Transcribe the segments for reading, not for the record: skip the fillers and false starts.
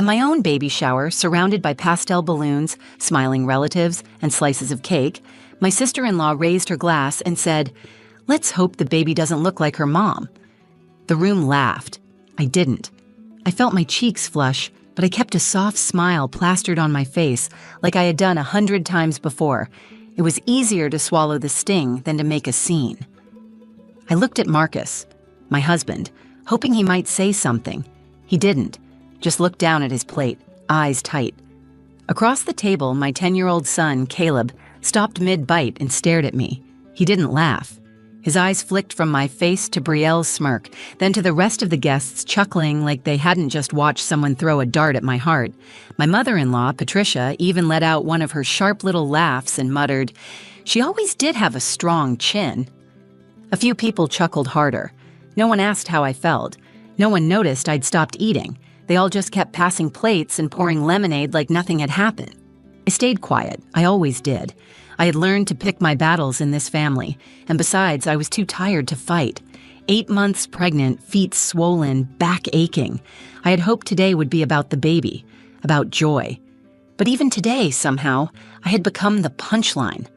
At my own baby shower, surrounded by pastel balloons, smiling relatives, and slices of cake, my sister-in-law raised her glass and said, "Let's hope the baby doesn't look like her mom." The room laughed. I didn't. I felt my cheeks flush, but I kept a soft smile plastered on my face like I had done 100 times before. It was easier to swallow the sting than to make a scene. I looked at Marcus, my husband, hoping he might say something. He didn't, just looked down at his plate, eyes tight. Across the table, my 10-year-old son, Caleb, stopped mid-bite and stared at me. He didn't laugh. His eyes flicked from my face to Brielle's smirk, then to the rest of the guests chuckling like they hadn't just watched someone throw a dart at my heart. My mother-in-law, Patricia, even let out one of her sharp little laughs and muttered, "She always did have a strong chin." A few people chuckled harder. No one asked how I felt. No one noticed I'd stopped eating. They all just kept passing plates and pouring lemonade like nothing had happened. I stayed quiet. I always did. I had learned to pick my battles in this family, and besides, I was too tired to fight. 8 months pregnant, feet swollen, back aching. I had hoped today would be about the baby, about joy. But even today, somehow, I had become the punchline.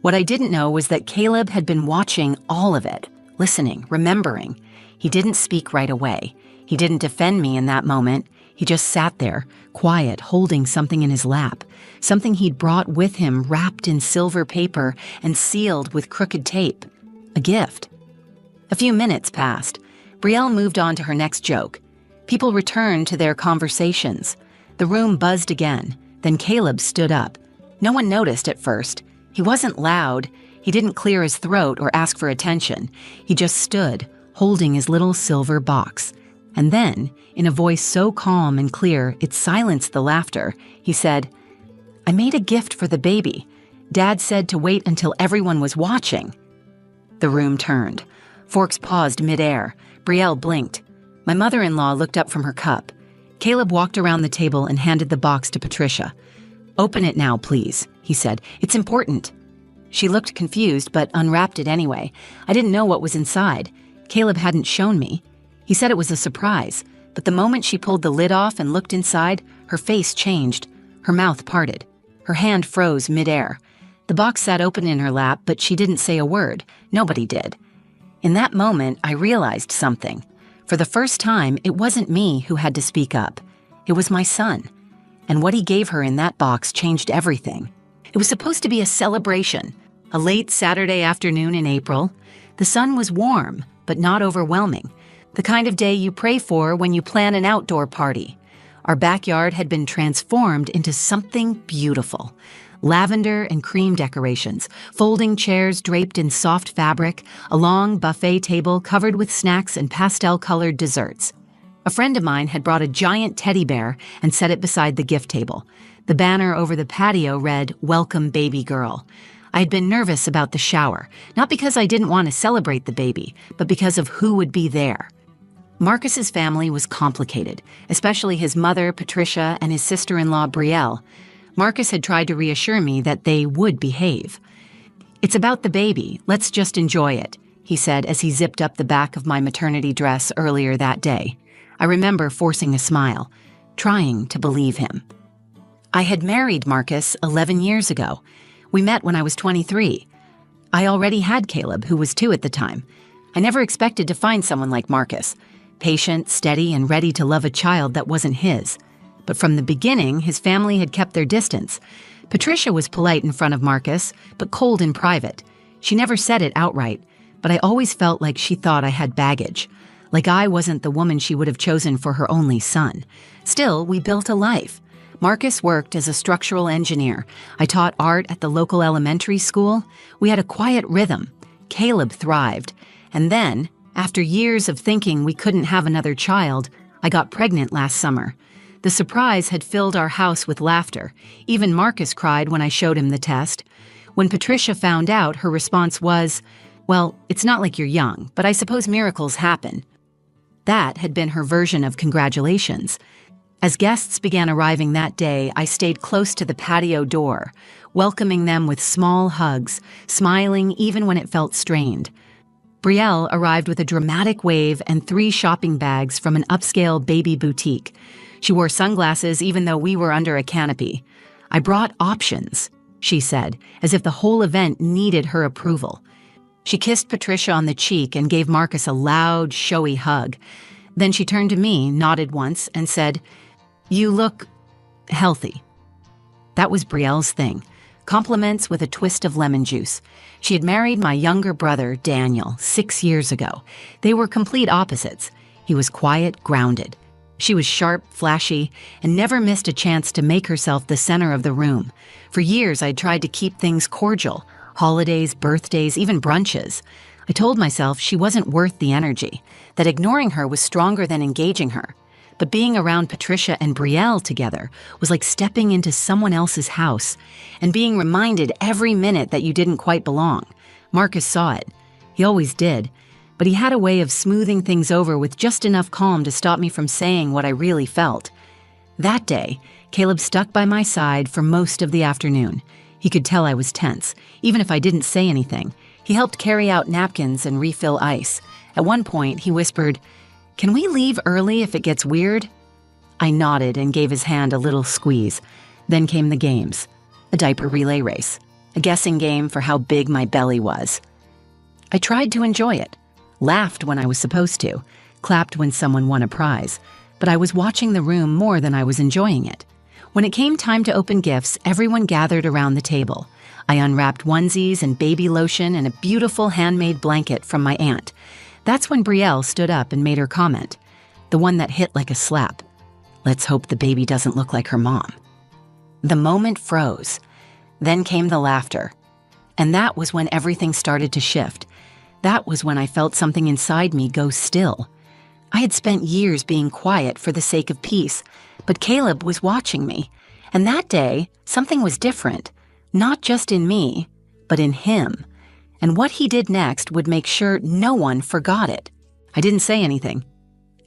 What I didn't know was that Caleb had been watching all of it, listening, remembering. He didn't speak right away. He didn't defend me in that moment. He just sat there, quiet, holding something in his lap, something he'd brought with him wrapped in silver paper and sealed with crooked tape. A gift. A few minutes passed. Brielle moved on to her next joke. People returned to their conversations. The room buzzed again. Then Caleb stood up. No one noticed at first. He wasn't loud. He didn't clear his throat or ask for attention. He just stood, holding his little silver box. And then, in a voice so calm and clear it silenced the laughter, he said, "I made a gift for the baby. Dad said to wait until everyone was watching." The room turned. Forks paused midair. Brielle blinked. My mother-in-law looked up from her cup. Caleb walked around the table and handed the box to Patricia. "Open it now, please," he said. "It's important." She looked confused, but unwrapped it anyway. I didn't know what was inside. Caleb hadn't shown me. He said it was a surprise, but the moment she pulled the lid off and looked inside, her face changed. Her mouth parted. Her hand froze midair. The box sat open in her lap, but she didn't say a word. Nobody did. In that moment, I realized something. For the first time, it wasn't me who had to speak up. It was my son. And what he gave her in that box changed everything. It was supposed to be a celebration. A late Saturday afternoon in April. The sun was warm, but not overwhelming. The kind of day you pray for when you plan an outdoor party. Our backyard had been transformed into something beautiful. Lavender and cream decorations, folding chairs draped in soft fabric, a long buffet table covered with snacks and pastel-colored desserts. A friend of mine had brought a giant teddy bear and set it beside the gift table. The banner over the patio read, "Welcome, baby girl." I had been nervous about the shower, not because I didn't want to celebrate the baby, but because of who would be there. Marcus's family was complicated, especially his mother, Patricia, and his sister-in-law, Brielle. Marcus had tried to reassure me that they would behave. "It's about the baby. Let's just enjoy it," he said as he zipped up the back of my maternity dress earlier that day. I remember forcing a smile, trying to believe him. I had married Marcus 11 years ago. We met when I was 23. I already had Caleb, who was 2 at the time. I never expected to find someone like Marcus. Patient, steady, and ready to love a child that wasn't his. But from the beginning, his family had kept their distance. Patricia was polite in front of Marcus, but cold in private. She never said it outright, but I always felt like she thought I had baggage, like I wasn't the woman she would have chosen for her only son. Still, we built a life. Marcus worked as a structural engineer. I taught art at the local elementary school. We had a quiet rhythm. Caleb thrived. And then, after years of thinking we couldn't have another child, I got pregnant last summer. The surprise had filled our house with laughter. Even Marcus cried when I showed him the test. When Patricia found out, her response was, "Well, it's not like you're young, but I suppose miracles happen." That had been her version of congratulations. As guests began arriving that day, I stayed close to the patio door, welcoming them with small hugs, smiling even when it felt strained. Brielle arrived with a dramatic wave and 3 shopping bags from an upscale baby boutique. She wore sunglasses even though we were under a canopy. "I brought options," she said, as if the whole event needed her approval. She kissed Patricia on the cheek and gave Marcus a loud, showy hug. Then she turned to me, nodded once, and said, "You look healthy." That was Brielle's thing. Compliments with a twist of lemon juice. She had married my younger brother, Daniel, 6 years ago. They were complete opposites. He was quiet, grounded. She was sharp, flashy, and never missed a chance to make herself the center of the room. For years, I'd tried to keep things cordial. Holidays, birthdays, even brunches. I told myself she wasn't worth the energy, that ignoring her was stronger than engaging her. But being around Patricia and Brielle together was like stepping into someone else's house and being reminded every minute that you didn't quite belong. Marcus saw it. He always did. But he had a way of smoothing things over with just enough calm to stop me from saying what I really felt. That day, Caleb stuck by my side for most of the afternoon. He could tell I was tense, even if I didn't say anything. He helped carry out napkins and refill ice. At one point, he whispered, "Can we leave early if it gets weird?" I nodded and gave his hand a little squeeze. Then came the games. A diaper relay race. A guessing game for how big my belly was. I tried to enjoy it. Laughed when I was supposed to. Clapped when someone won a prize. But I was watching the room more than I was enjoying it. When it came time to open gifts, everyone gathered around the table. I unwrapped onesies and baby lotion and a beautiful handmade blanket from my aunt. That's when Brielle stood up and made her comment. The one that hit like a slap. "Let's hope the baby doesn't look like her mom." The moment froze. Then came the laughter. And that was when everything started to shift. That was when I felt something inside me go still. I had spent years being quiet for the sake of peace, but Caleb was watching me. And that day, something was different. Not just in me, but in him. And what he did next would make sure no one forgot it. I didn't say anything.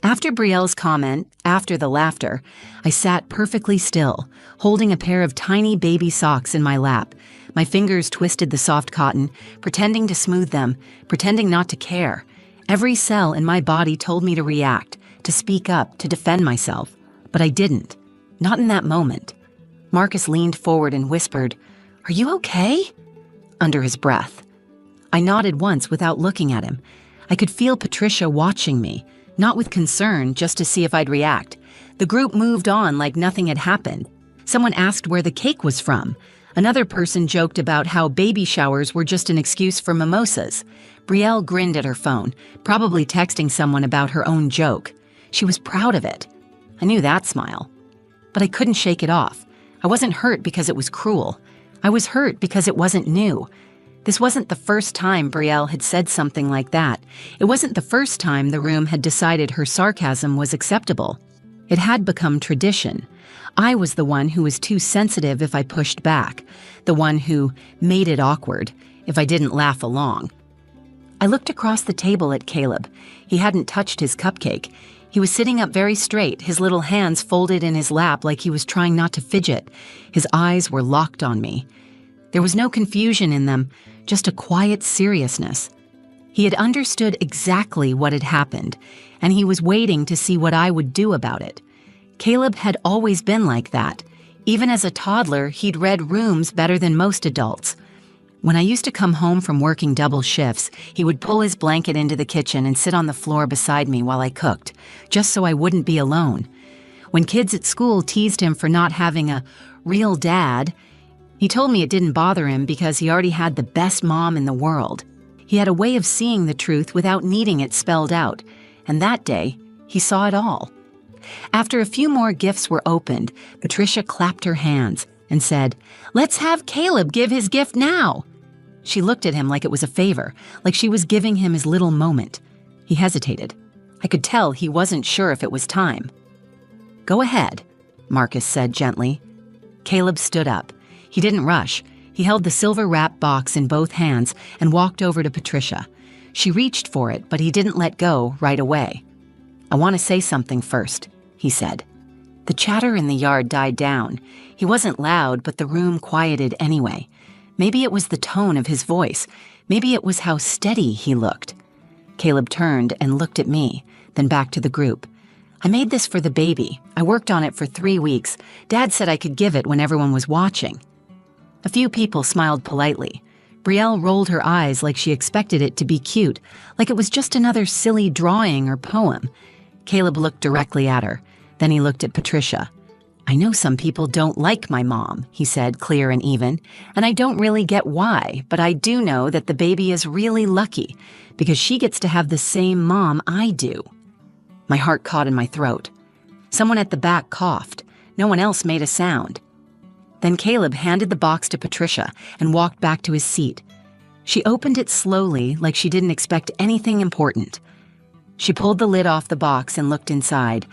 After Brielle's comment, after the laughter, I sat perfectly still, holding a pair of tiny baby socks in my lap. My fingers twisted the soft cotton, pretending to smooth them, pretending not to care. Every cell in my body told me to react, to speak up, to defend myself. But I didn't. Not in that moment. Marcus leaned forward and whispered, "Are you okay?" under his breath. I nodded once without looking at him. I could feel Patricia watching me, not with concern, just to see if I'd react. The group moved on like nothing had happened. Someone asked where the cake was from. Another person joked about how baby showers were just an excuse for mimosas. Brielle grinned at her phone, probably texting someone about her own joke. She was proud of it. I knew that smile. But I couldn't shake it off. I wasn't hurt because it was cruel. I was hurt because it wasn't new. This wasn't the first time Brielle had said something like that. It wasn't the first time the room had decided her sarcasm was acceptable. It had become tradition. I was the one who was too sensitive if I pushed back, the one who made it awkward if I didn't laugh along. I looked across the table at Caleb. He hadn't touched his cupcake. He was sitting up very straight, his little hands folded in his lap like he was trying not to fidget. His eyes were locked on me. There was no confusion in them, just a quiet seriousness. He had understood exactly what had happened, and he was waiting to see what I would do about it. Caleb had always been like that. Even as a toddler, he'd read rooms better than most adults. When I used to come home from working double shifts, he would pull his blanket into the kitchen and sit on the floor beside me while I cooked, just so I wouldn't be alone. When kids at school teased him for not having a real dad, he told me it didn't bother him because he already had the best mom in the world. He had a way of seeing the truth without needing it spelled out, and that day, he saw it all. After a few more gifts were opened, Patricia clapped her hands and said, "Let's have Caleb give his gift now." She looked at him like it was a favor, like she was giving him his little moment. He hesitated. I could tell he wasn't sure if it was time. "Go ahead," Marcus said gently. Caleb stood up. He didn't rush. He held the silver wrap box in both hands and walked over to Patricia. She reached for it, but he didn't let go right away. "I want to say something first," he said. The chatter in the yard died down. He wasn't loud, but the room quieted anyway. Maybe it was the tone of his voice. Maybe it was how steady he looked. Caleb turned and looked at me, then back to the group. I made this for the baby. I worked on it for 3 weeks. Dad said I could give it when everyone was watching." A few people smiled politely. Brielle rolled her eyes like she expected it to be cute, like it was just another silly drawing or poem. Caleb looked directly at her. Then he looked at Patricia. "I know some people don't like my mom," he said, clear and even, "and I don't really get why, but I do know that the baby is really lucky because she gets to have the same mom I do." My heart caught in my throat. Someone at the back coughed. No one else made a sound. Then Caleb handed the box to Patricia and walked back to his seat. She opened it slowly, like she didn't expect anything important. She pulled the lid off the box and looked inside.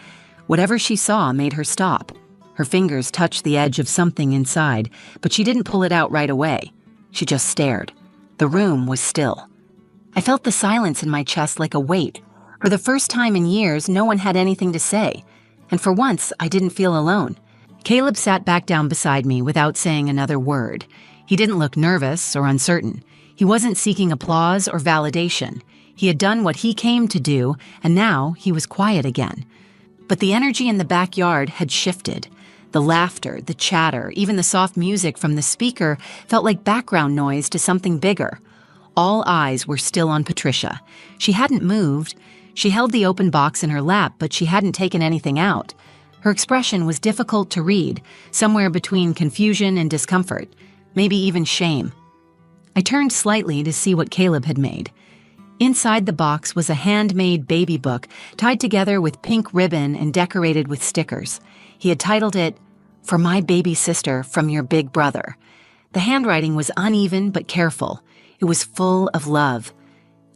Whatever she saw made her stop. Her fingers touched the edge of something inside, but she didn't pull it out right away. She just stared. The room was still. I felt the silence in my chest like a weight. For the first time in years, no one had anything to say. And for once, I didn't feel alone. Caleb sat back down beside me without saying another word. He didn't look nervous or uncertain. He wasn't seeking applause or validation. He had done what he came to do, and now he was quiet again. But the energy in the backyard had shifted. The laughter, the chatter, even the soft music from the speaker felt like background noise to something bigger. All eyes were still on Patricia. She hadn't moved. She held the open box in her lap, but she hadn't taken anything out. Her expression was difficult to read, somewhere between confusion and discomfort, maybe even shame. I turned slightly to see what Caleb had made. Inside the box was a handmade baby book tied together with pink ribbon and decorated with stickers. He had titled it, "For My Baby Sister from Your Big Brother." The handwriting was uneven but careful. It was full of love.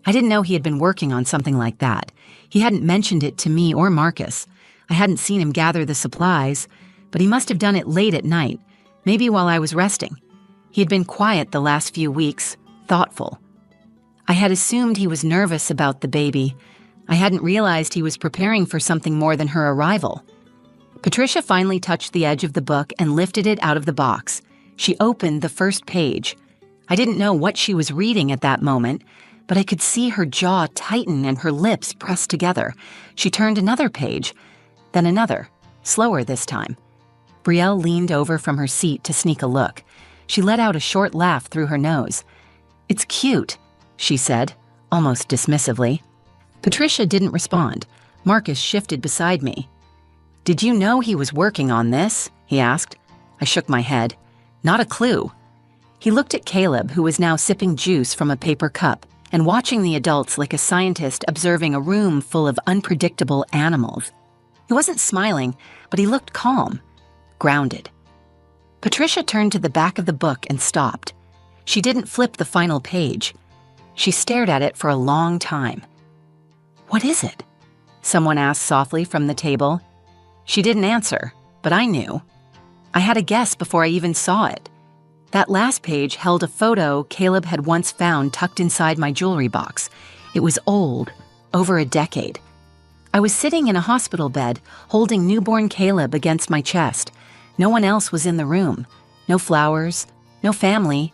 I didn't know he had been working on something like that. He hadn't mentioned it to me or Marcus. I hadn't seen him gather the supplies, but he must have done it late at night, maybe while I was resting. He had been quiet the last few weeks, thoughtful. I had assumed he was nervous about the baby. I hadn't realized he was preparing for something more than her arrival. Patricia finally touched the edge of the book and lifted it out of the box. She opened the first page. I didn't know what she was reading at that moment, but I could see her jaw tighten and her lips pressed together. She turned another page, then another, slower this time. Brielle leaned over from her seat to sneak a look. She let out a short laugh through her nose. "It's cute," she said, almost dismissively. Patricia didn't respond. Marcus shifted beside me. "Did you know he was working on this?" he asked. I shook my head. "Not a clue." He looked at Caleb, who was now sipping juice from a paper cup and watching the adults like a scientist observing a room full of unpredictable animals. He wasn't smiling, but he looked calm, grounded. Patricia turned to the back of the book and stopped. She didn't flip the final page. She stared at it for a long time. "What is it?" someone asked softly from the table. She didn't answer, but I knew. I had a guess before I even saw it. That last page held a photo Caleb had once found tucked inside my jewelry box. It was old, over a decade. I was sitting in a hospital bed, holding newborn Caleb against my chest. No one else was in the room. No flowers, no family,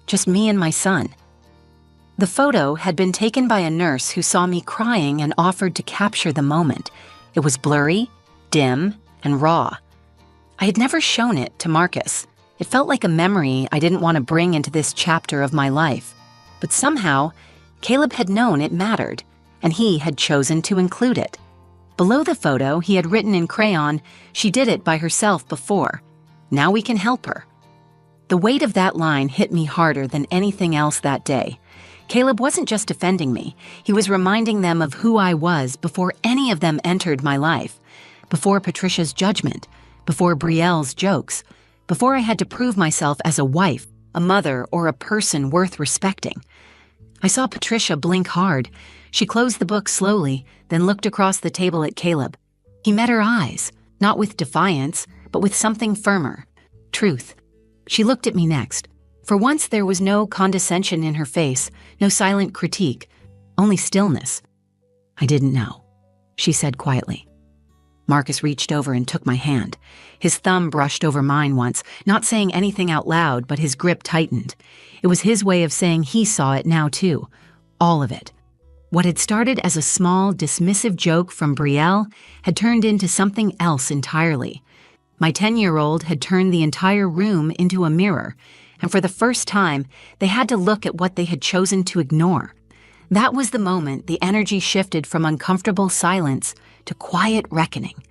just me and my son. The photo had been taken by a nurse who saw me crying and offered to capture the moment. It was blurry, dim, and raw. I had never shown it to Marcus. It felt like a memory I didn't want to bring into this chapter of my life. But somehow, Caleb had known it mattered, and he had chosen to include it. Below the photo, he had written in crayon, "She did it by herself before. Now we can help her." The weight of that line hit me harder than anything else that day. Caleb wasn't just defending me. He was reminding them of who I was before any of them entered my life, before Patricia's judgment, before Brielle's jokes, before I had to prove myself as a wife, a mother, or a person worth respecting. I saw Patricia blink hard. She closed the book slowly, then looked across the table at Caleb. He met her eyes, not with defiance, but with something firmer, truth. She looked at me next. For once there was no condescension in her face, no silent critique, only stillness. "I didn't know," she said quietly. Marcus reached over and took my hand. His thumb brushed over mine once, not saying anything out loud, but his grip tightened. It was his way of saying he saw it now too, all of it. What had started as a small, dismissive joke from Brielle had turned into something else entirely. My 10-year-old had turned the entire room into a mirror, and for the first time, they had to look at what they had chosen to ignore. That was the moment the energy shifted from uncomfortable silence to quiet reckoning.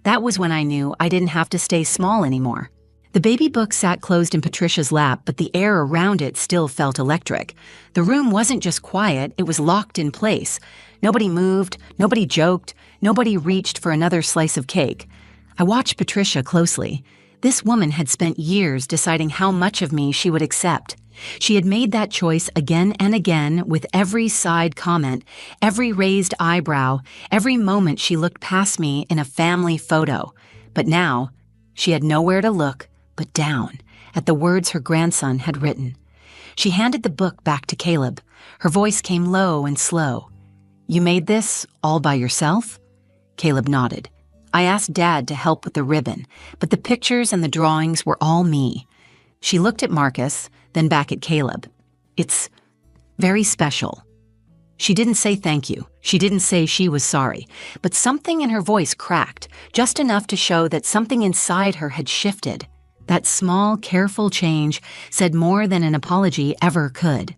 That was when I knew I didn't have to stay small anymore. The baby book sat closed in Patricia's lap, but the air around it still felt electric. The room wasn't just quiet, it was locked in place. Nobody moved, nobody joked, nobody reached for another slice of cake. I watched Patricia closely. This woman had spent years deciding how much of me she would accept. She had made that choice again and again with every side comment, every raised eyebrow, every moment she looked past me in a family photo. But now, she had nowhere to look but down at the words her grandson had written. She handed the book back to Caleb. Her voice came low and slow. "You made this all by yourself?" Caleb nodded. "I asked Dad to help with the ribbon, but the pictures and the drawings were all me." She looked at Marcus, then back at Caleb. "It's very special." She didn't say thank you. She didn't say she was sorry, but something in her voice cracked, just enough to show that something inside her had shifted. That small, careful change said more than an apology ever could.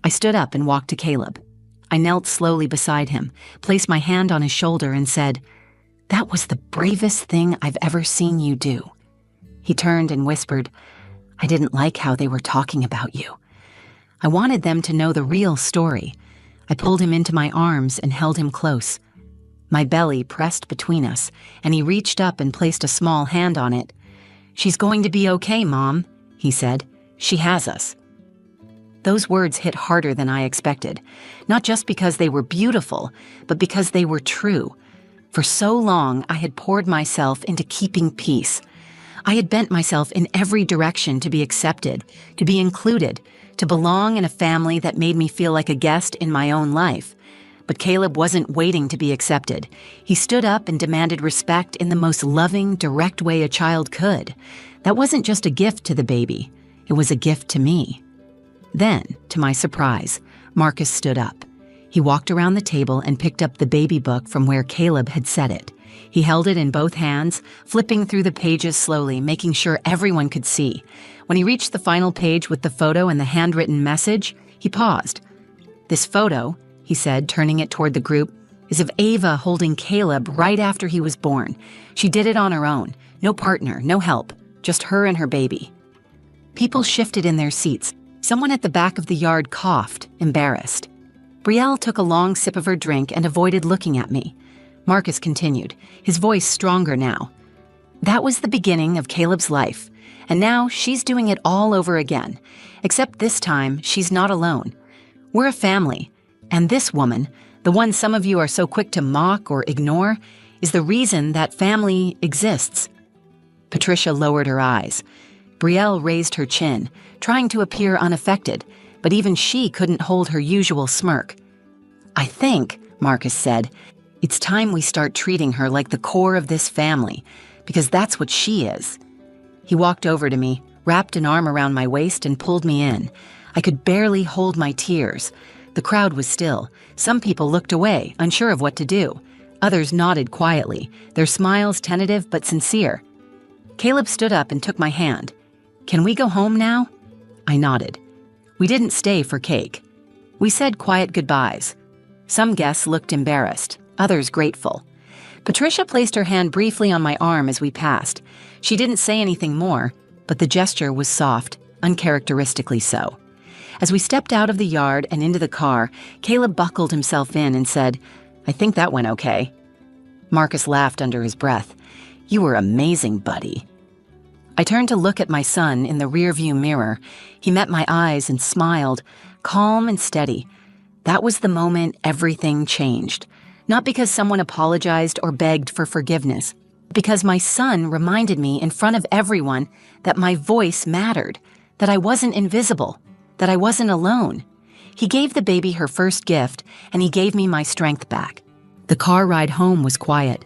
I stood up and walked to Caleb. I knelt slowly beside him, placed my hand on his shoulder and said, "That was the bravest thing I've ever seen you do." He turned and whispered, "I didn't like how they were talking about you." I wanted them to know the real story. I pulled him into my arms and held him close. My belly pressed between us, and he reached up and placed a small hand on it. "She's going to be okay, Mom," he said. "She has us." Those words hit harder than I expected, not just because they were beautiful, but because they were true. For so long, I had poured myself into keeping peace. I had bent myself in every direction to be accepted, to be included, to belong in a family that made me feel like a guest in my own life. But Caleb wasn't waiting to be accepted. He stood up and demanded respect in the most loving, direct way a child could. That wasn't just a gift to the baby. It was a gift to me. Then, to my surprise, Marcus stood up. He walked around the table and picked up the baby book from where Caleb had set it. He held it in both hands, flipping through the pages slowly, making sure everyone could see. When he reached the final page with the photo and the handwritten message, he paused. "This photo," he said, turning it toward the group, "is of Ava holding Caleb right after he was born. She did it on her own. No partner, no help. Just her and her baby." People shifted in their seats. Someone at the back of the yard coughed, embarrassed. Brielle took a long sip of her drink and avoided looking at me. Marcus continued, his voice stronger now. "That was the beginning of Caleb's life, and now she's doing it all over again. Except this time, she's not alone. We're a family. And this woman, the one some of you are so quick to mock or ignore, is the reason that family exists." Patricia lowered her eyes. Brielle raised her chin, trying to appear unaffected, but even she couldn't hold her usual smirk. "I think," Marcus said, "it's time we start treating her like the core of this family, because that's what she is." He walked over to me, wrapped an arm around my waist and pulled me in. I could barely hold my tears. The crowd was still. Some people looked away, unsure of what to do. Others nodded quietly, their smiles tentative but sincere. Caleb stood up and took my hand. "Can we go home now?" I nodded. We didn't stay for cake. We said quiet goodbyes. Some guests looked embarrassed, others grateful. Patricia placed her hand briefly on my arm as we passed. She didn't say anything more, but the gesture was soft, uncharacteristically so. As we stepped out of the yard and into the car, Caleb buckled himself in and said, "I think that went okay." Marcus laughed under his breath. "You were amazing, buddy." I turned to look at my son in the rearview mirror. He met my eyes and smiled, calm and steady. That was the moment everything changed. Not because someone apologized or begged for forgiveness, because my son reminded me in front of everyone that my voice mattered, that I wasn't invisible, that I wasn't alone. He gave the baby her first gift, and he gave me my strength back. The car ride home was quiet.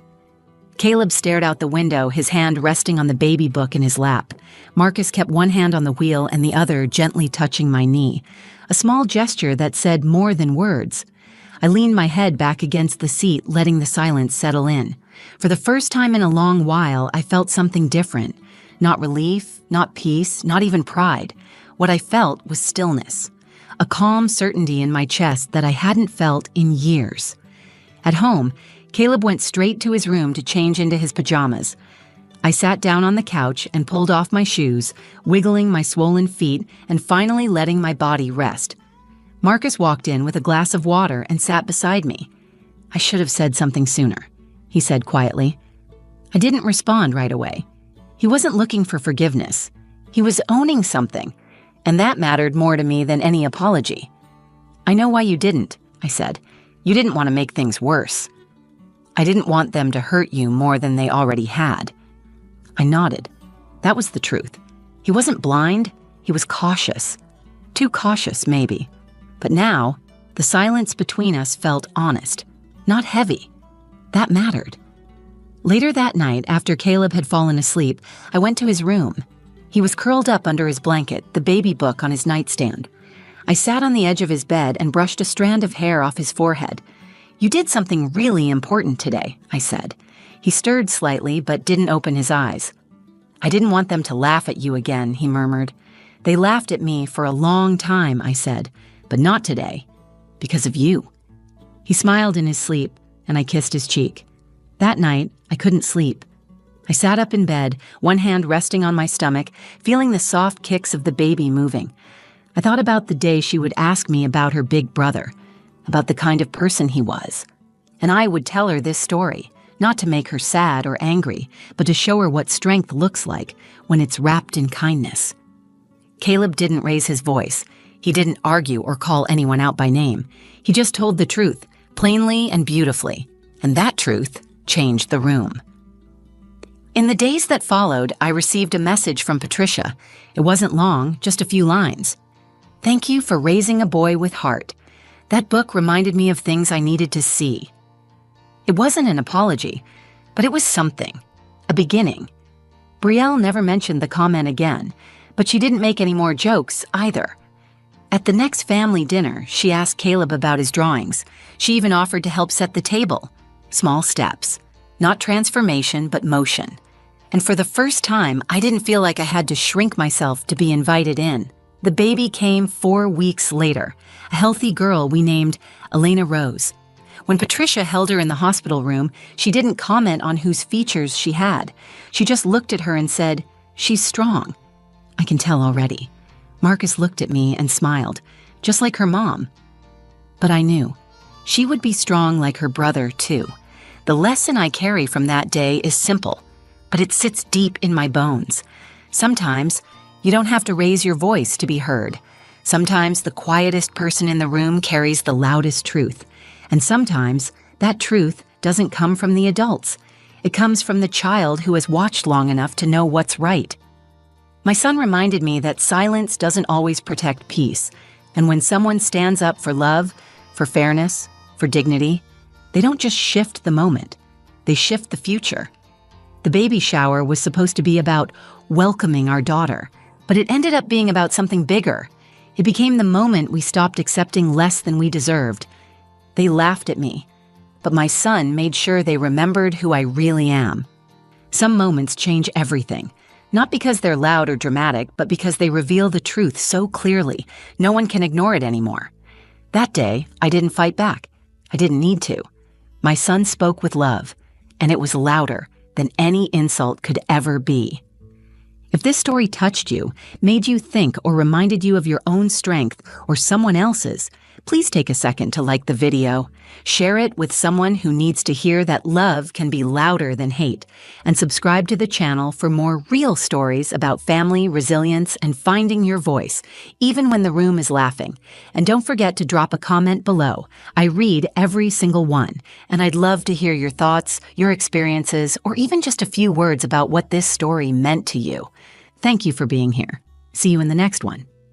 Caleb stared out the window, his hand resting on the baby book in his lap. Marcus kept one hand on the wheel and the other gently touching my knee, a small gesture that said more than words. I leaned my head back against the seat, letting the silence settle in. For the first time in a long while, I felt something different. Not relief, not peace, not even pride. What I felt was stillness. A calm certainty in my chest that I hadn't felt in years. At home, Caleb went straight to his room to change into his pajamas. I sat down on the couch and pulled off my shoes, wiggling my swollen feet and finally letting my body rest. Marcus walked in with a glass of water and sat beside me. "I should have said something sooner," he said quietly. I didn't respond right away. He wasn't looking for forgiveness. He was owning something, and that mattered more to me than any apology. "I know why you didn't," I said. "You didn't want to make things worse." "I didn't want them to hurt you more than they already had." I nodded. That was the truth. He wasn't blind, he was cautious. Too cautious, maybe. But now, the silence between us felt honest, not heavy. That mattered. Later that night, after Caleb had fallen asleep, I went to his room. He was curled up under his blanket, the baby book on his nightstand. I sat on the edge of his bed and brushed a strand of hair off his forehead. "You did something really important today," I said. He stirred slightly, but didn't open his eyes. "I didn't want them to laugh at you again," he murmured. "They laughed at me for a long time," I said, "but not today, because of you." He smiled in his sleep, and I kissed his cheek. That night, I couldn't sleep. I sat up in bed, one hand resting on my stomach, feeling the soft kicks of the baby moving. I thought about the day she would ask me about her big brother, about the kind of person he was. And I would tell her this story, not to make her sad or angry, but to show her what strength looks like when it's wrapped in kindness. Caleb didn't raise his voice. He didn't argue or call anyone out by name. He just told the truth, plainly and beautifully. And that truth changed the room. In the days that followed, I received a message from Patricia. It wasn't long, just a few lines. "Thank you for raising a boy with heart. That book reminded me of things I needed to see." It wasn't an apology, but it was something, a beginning. Brielle never mentioned the comment again, but she didn't make any more jokes either. At the next family dinner, she asked Caleb about his drawings. She even offered to help set the table. Small steps. Not transformation, but motion. And for the first time, I didn't feel like I had to shrink myself to be invited in. The baby came 4 weeks later, a healthy girl we named Elena Rose. When Patricia held her in the hospital room, she didn't comment on whose features she had. She just looked at her and said, "She's strong." I can tell already. Marcus looked at me and smiled, just like her mom. But I knew. She would be strong like her brother, too. The lesson I carry from that day is simple, but it sits deep in my bones. Sometimes, you don't have to raise your voice to be heard. Sometimes the quietest person in the room carries the loudest truth. And sometimes, that truth doesn't come from the adults. It comes from the child who has watched long enough to know what's right. My son reminded me that silence doesn't always protect peace. And when someone stands up for love, for fairness, for dignity, they don't just shift the moment. They shift the future. The baby shower was supposed to be about welcoming our daughter, but it ended up being about something bigger. It became the moment we stopped accepting less than we deserved. They laughed at me, but my son made sure they remembered who I really am. Some moments change everything, not because they're loud or dramatic, but because they reveal the truth so clearly, no one can ignore it anymore. That day, I didn't fight back. I didn't need to. My son spoke with love, and it was louder than any insult could ever be. If this story touched you, made you think, or reminded you of your own strength or someone else's, please take a second to like the video, share it with someone who needs to hear that love can be louder than hate, and subscribe to the channel for more real stories about family, resilience, and finding your voice, even when the room is laughing. And don't forget to drop a comment below. I read every single one, and I'd love to hear your thoughts, your experiences, or even just a few words about what this story meant to you. Thank you for being here. See you in the next one.